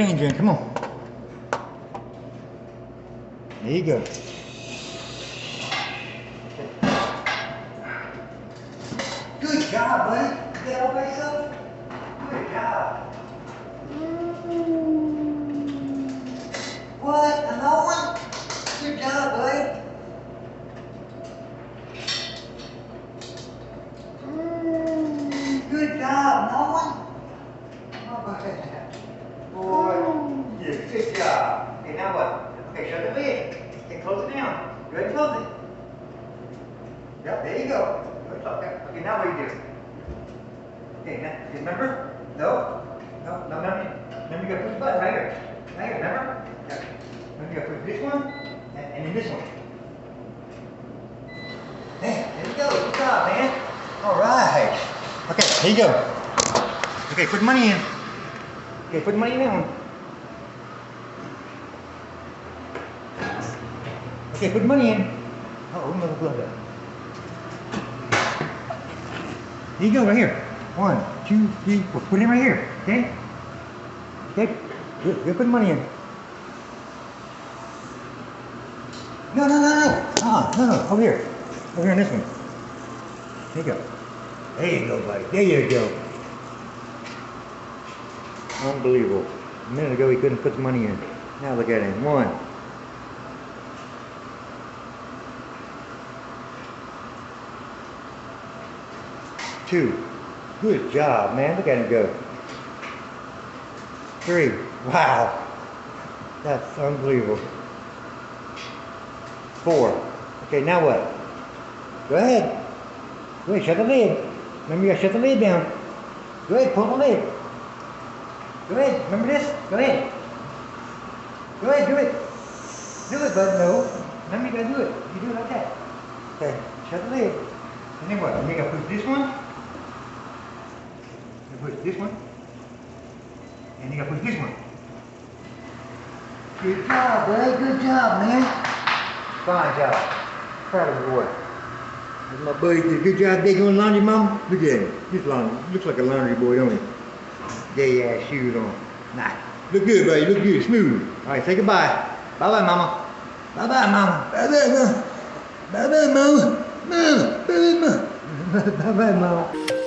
change in. Come on. There you go. Good job, buddy. You got all by yourself? Good job. What? Another one? Good job, buddy. Good job. Another one? Oh, buddy. Boy. Yeah, good job. Okay, now what? Okay, shut the lid. Okay, close it down. Go ahead and close it. Yep, there you go. Good. Okay, now what do you do? Okay, now, remember? No, remember you gotta push the button right here. Right here, remember? Yeah. Remember you gotta push this one, and then this one. Hey, there you go, good job, man. All right. Okay, here you go. Okay, put money in. Okay, put money in that one. Okay, put money in. Oh, another glove up. Here you go, right here. 1, 2, 3, 4. Put it in right here, okay? Okay, you put money in. No. No, over here. Over here on this one. There you go. There you go, buddy. There you go. Unbelievable. A minute ago he couldn't put the money in. Now look at him. 1. 2. Good job, man. Look at him go. 3. Wow. That's unbelievable. 4. Okay, now what? Go ahead. Go ahead, shut the lid. Remember, you gotta shut the lid down. Go ahead, pull the lid. Go ahead. Remember this? Go ahead. Go ahead, do it. Do it, bud. No. Remember, you gotta do it. You do it like that. Okay, shut the lid. And then what? You gotta push this one. Push this one, and you gotta push this one. Good job, bud. Good job, man. Fine job. Proud of the boy. That's my buddy did a good job there doing laundry, mama. Look at him. This laundry looks like a laundry boy, don't he? Gay ass shoes on. Nah. Look good, buddy. Look good. Smooth. All right, say goodbye. Bye bye, mama. Bye bye, mama. Bye bye, mama. Bye bye, mama. Mama. Bye bye, mama. Bye bye, mama.